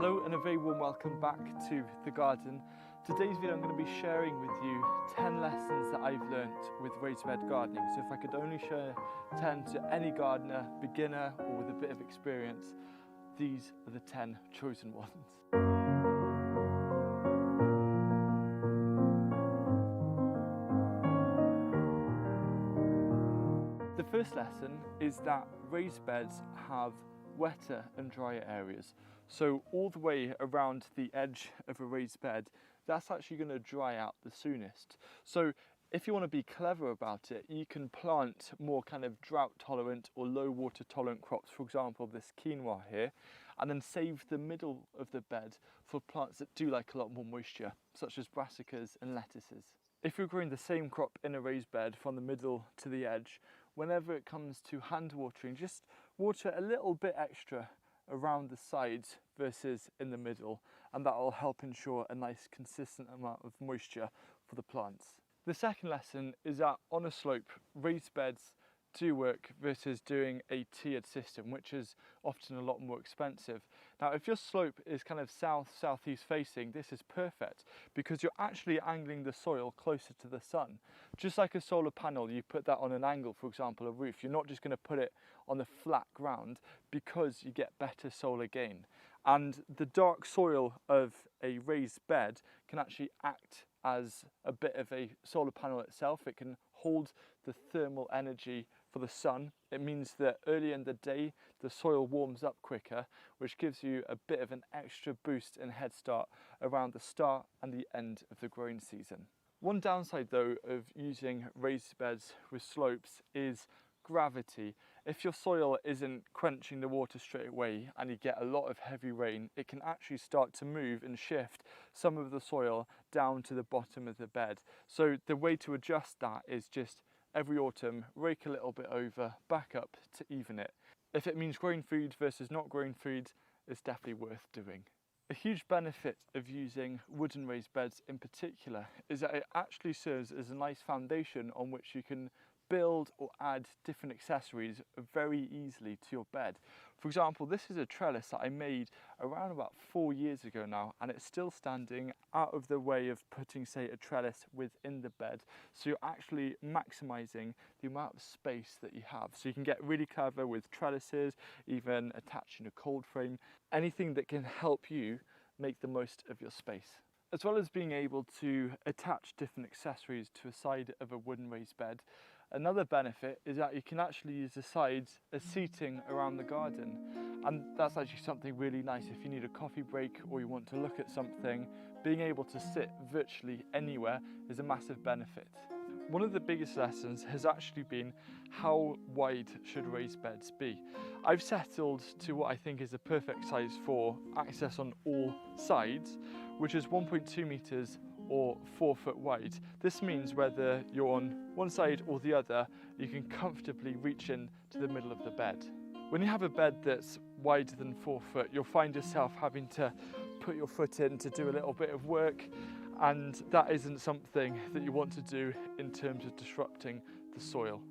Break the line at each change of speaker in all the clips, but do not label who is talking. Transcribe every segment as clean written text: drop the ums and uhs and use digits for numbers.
Hello and a very warm welcome back to the garden. Today's video I'm going to be sharing with you 10 lessons that I've learnt with raised bed gardening. So if I could only share 10 to any gardener, beginner or with a bit of experience, these are the 10 chosen ones. The first lesson is that raised beds have wetter and drier areas. So all the way around the edge of a raised bed, that's actually going to dry out the soonest. So if you want to be clever about it, you can plant more kind of drought tolerant or low water tolerant crops, for example this quinoa here, and then save the middle of the bed for plants that do like a lot more moisture, such as brassicas and lettuces. If you're growing the same crop in a raised bed from the middle to the edge, whenever it comes to hand watering, just water a little bit extra around the sides versus in the middle, and that will help ensure a nice consistent amount of moisture for the plants. The second lesson is that on a slope, raised beds do work versus doing a tiered system, which is often a lot more expensive. Now if your slope is kind of south-southeast facing, this is perfect because you're actually angling the soil closer to the sun. Just like a solar panel, you put that on an angle, for example a roof, you're not just going to put it on the flat ground because you get better solar gain. And the dark soil of a raised bed can actually act as a bit of a solar panel itself. It can hold the thermal energy for the sun. It means that early in the day the soil warms up quicker, which gives you a bit of an extra boost and head start around the start and the end of the growing season. One downside though of using raised beds with slopes is gravity. If your soil isn't quenching the water straight away and you get a lot of heavy rain, it can actually start to move and shift some of the soil down to the bottom of the bed. So the way to adjust that is just every autumn rake a little bit over, back up to even it. If it means growing food versus not growing food, it's definitely worth doing. A huge benefit of using wooden raised beds in particular is that it actually serves as a nice foundation on which you can build or add different accessories very easily to your bed. For example, this is a trellis that I made around about 4 years ago now, and it's still standing out of the way of putting, say, a trellis within the bed. So you're actually maximizing the amount of space that you have. So you can get really clever with trellises, even attaching a cold frame, anything that can help you make the most of your space. As well as being able to attach different accessories to a side of a wooden raised bed, another benefit is that you can actually use the sides as seating around the garden, and that's actually something really nice if you need a coffee break or you want to look at something. Being able to sit virtually anywhere is a massive benefit. One of the biggest lessons has actually been how wide should raised beds be. I've settled to what I think is the perfect size for access on all sides, which is 1.2 meters or 4 foot wide. This means whether you're on one side or the other, you can comfortably reach in to the middle of the bed. When you have a bed that's wider than 4 foot, you'll find yourself having to put your foot in to do a little bit of work, and that isn't something that you want to do in terms of disrupting the soil.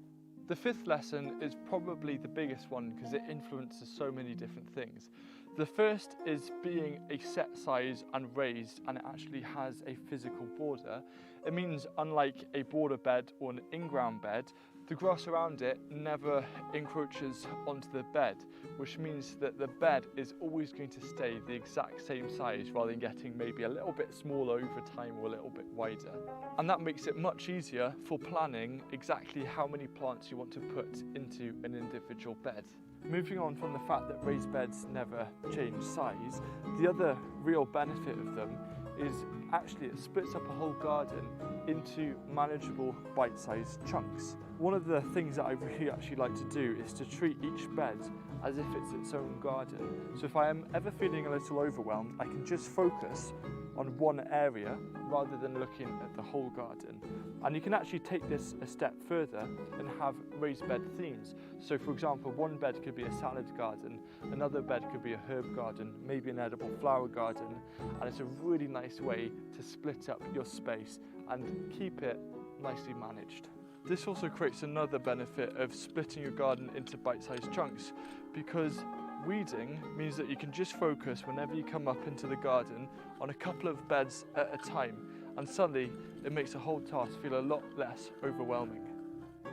The fifth lesson is probably the biggest one because it influences so many different things. The first is being a set size and raised, and it actually has a physical border. It means unlike a border bed or an in-ground bed, the grass around it never encroaches onto the bed, which means that the bed is always going to stay the exact same size rather than getting maybe a little bit smaller over time or a little bit wider. And that makes it much easier for planning exactly how many plants you want to put into an individual bed. Moving on from the fact that raised beds never change size, the other real benefit of them is actually it splits up a whole garden into manageable bite-sized chunks. One of the things that I really actually like to do is to treat each bed as if it's its own garden. So if I am ever feeling a little overwhelmed, I can just focus on one area rather than looking at the whole garden. And you can actually take this a step further and have raised bed themes. So for example, one bed could be a salad garden, another bed could be a herb garden, maybe an edible flower garden, and it's a really nice way to split up your space and keep it nicely managed. This also creates another benefit of splitting your garden into bite-sized chunks, because weeding means that you can just focus whenever you come up into the garden on a couple of beds at a time, and suddenly it makes the whole task feel a lot less overwhelming.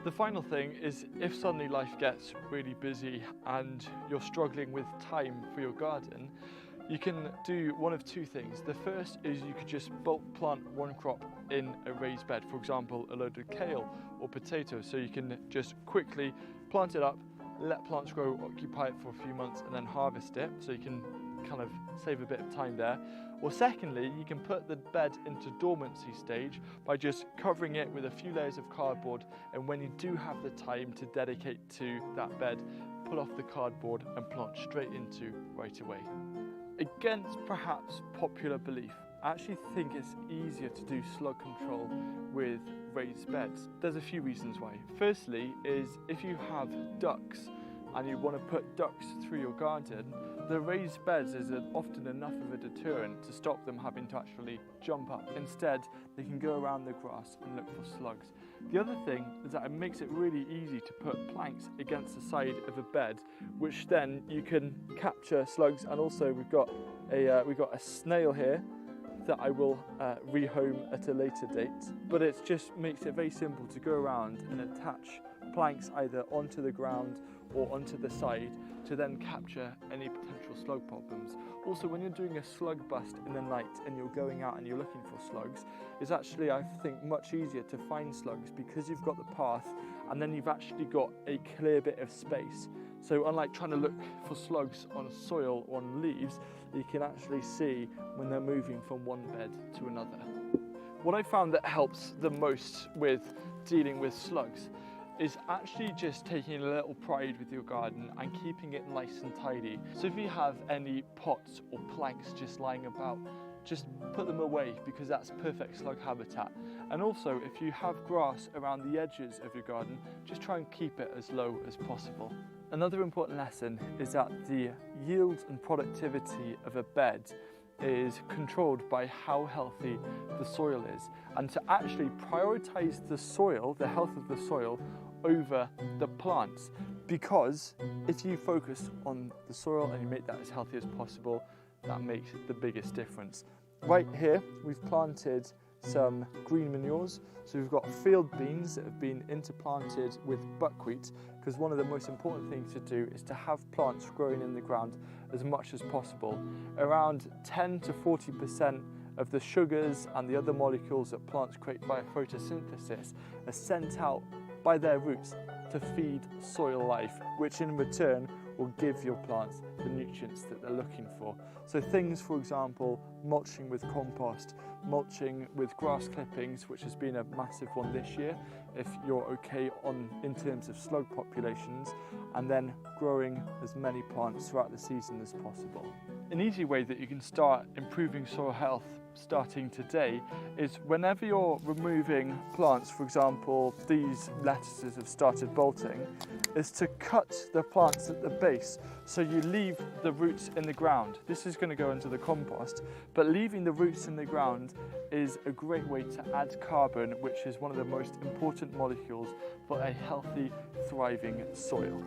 The final thing is, if suddenly life gets really busy and you're struggling with time for your garden, you can do one of two things. The first is you could just bulk plant one crop in a raised bed, for example a load of kale or potatoes, so you can just quickly plant it up, let plants grow, occupy it for a few months and then harvest it, so you can kind of save a bit of time there. Or secondly, you can put the bed into dormancy stage by just covering it with a few layers of cardboard, and when you do have the time to dedicate to that bed, pull off the cardboard and plant straight into right away. Against perhaps popular belief, I actually think it's easier to do slug control with raised beds. There's a few reasons why. Firstly is if you have ducks and you want to put ducks through your garden, the raised beds is often enough of a deterrent to stop them having to actually jump up. Instead, they can go around the grass and look for slugs. The other thing is that it makes it really easy to put planks against the side of a bed, which then you can capture slugs. And also we've got a snail here that I will rehome at a later date. But it just makes it very simple to go around and attach planks either onto the ground or onto the side to then capture any potential slug problems. Also, when you're doing a slug bust in the night and you're going out and you're looking for slugs, it's actually, I think, much easier to find slugs because you've got the path and then you've actually got a clear bit of space. So unlike trying to look for slugs on soil or on leaves, you can actually see when they're moving from one bed to another. What I found that helps the most with dealing with slugs is actually just taking a little pride with your garden and keeping it nice and tidy. So if you have any pots or planks just lying about, just put them away because that's perfect slug habitat. And also, if you have grass around the edges of your garden, just try and keep it as low as possible. Another important lesson is that the yield and productivity of a bed is controlled by how healthy the soil is, and to actually prioritize the soil, the health of the soil, over the plants, because if you focus on the soil and you make that as healthy as possible, that makes the biggest difference. Right here we've planted some green manures, so we've got field beans that have been interplanted with buckwheat, because one of the most important things to do is to have plants growing in the ground as much as possible. Around 10 to 40% of the sugars and the other molecules that plants create via photosynthesis are sent out by their roots to feed soil life, which in return will give your plants the nutrients that they're looking for. So things, for example, mulching with compost, mulching with grass clippings, which has been a massive one this year, if you're okay in terms of slug populations, and then growing as many plants throughout the season as possible. An easy way that you can start improving soil health starting today is whenever you're removing plants, for example, these lettuces have started bolting, is to cut the plants at the base so you leave the roots in the ground. This is going to go into the compost, but leaving the roots in the ground is a great way to add carbon, which is one of the most important molecules for a healthy, thriving soil.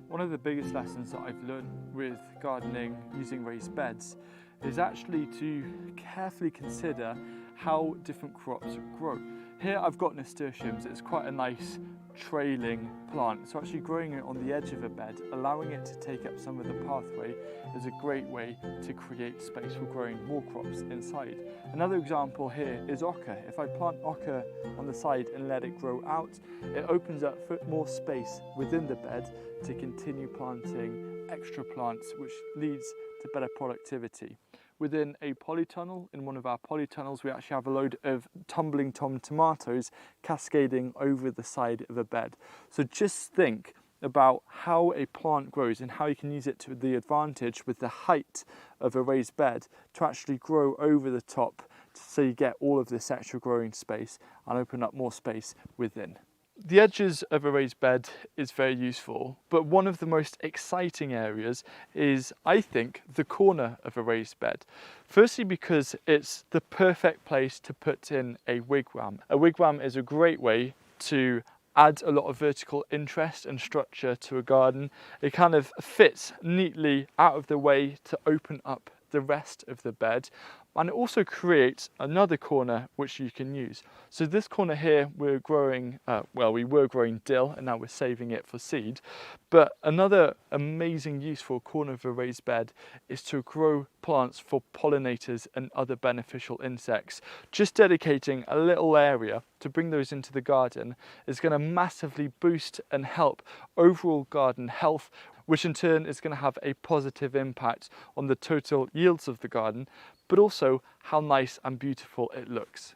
One of the biggest lessons that I've learned with gardening using raised beds is actually to carefully consider how different crops grow. Here I've got nasturtiums. It's quite a nice trailing plant, so actually growing it on the edge of a bed, allowing it to take up some of the pathway, is a great way to create space for growing more crops inside. Another example here is oca. If I plant oca on the side and let it grow out, it opens up more space within the bed to continue planting extra plants, which leads to better productivity. Within a polytunnel, in one of our polytunnels, we actually have a load of tumbling tom tomatoes cascading over the side of a bed. So just think about how a plant grows and how you can use it to the advantage with the height of a raised bed to actually grow over the top, so you get all of this extra growing space and open up more space within. The edges of a raised bed is very useful, but one of the most exciting areas is, I think, the corner of a raised bed. Firstly, because it's the perfect place to put in a wigwam. A wigwam is a great way to adds a lot of vertical interest and structure to a garden. It kind of fits neatly out of the way to open up the rest of the bed, and it also creates another corner which you can use. So this corner here, we're growing, we were growing dill, and now we're saving it for seed. But another amazing useful corner of a raised bed is to grow plants for pollinators and other beneficial insects. Just dedicating a little area to bring those into the garden is going to massively boost and help overall garden health, which in turn is going to have a positive impact on the total yields of the garden, but also how nice and beautiful it looks.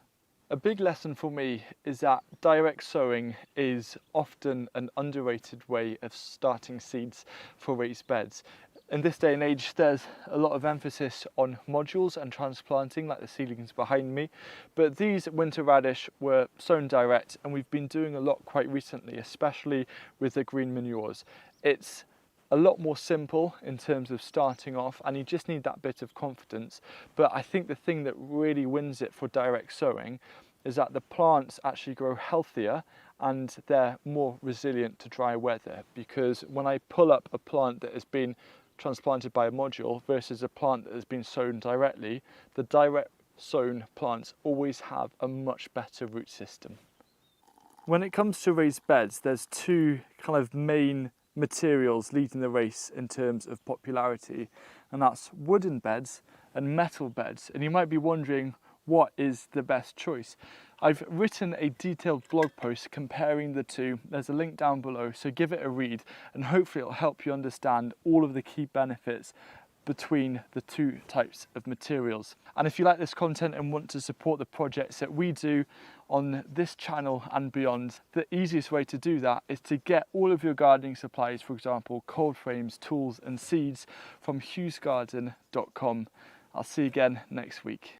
A big lesson for me is that direct sowing is often an underrated way of starting seeds for raised beds. In this day and age, there's a lot of emphasis on modules and transplanting, like the seedlings behind me, but these winter radish were sown direct, and we've been doing a lot quite recently, especially with the green manures. It's a lot more simple in terms of starting off, and you just need that bit of confidence. But I think the thing that really wins it for direct sowing is that the plants actually grow healthier and they're more resilient to dry weather, because when I pull up a plant that has been transplanted by a module versus a plant that has been sown directly, the direct sown plants always have a much better root system. When it comes to raised beds, there's two kind of main materials leading the race in terms of popularity, and that's wooden beds and metal beds. And you might be wondering, what is the best choice? I've written a detailed blog post comparing the two. There's a link down below, so give it a read, and hopefully it'll help you understand all of the key benefits between the two types of materials. And if you like this content and want to support the projects that we do on this channel and beyond, the easiest way to do that is to get all of your gardening supplies, for example cold frames, tools and seeds, from hughesgarden.com. I'll see you again next week.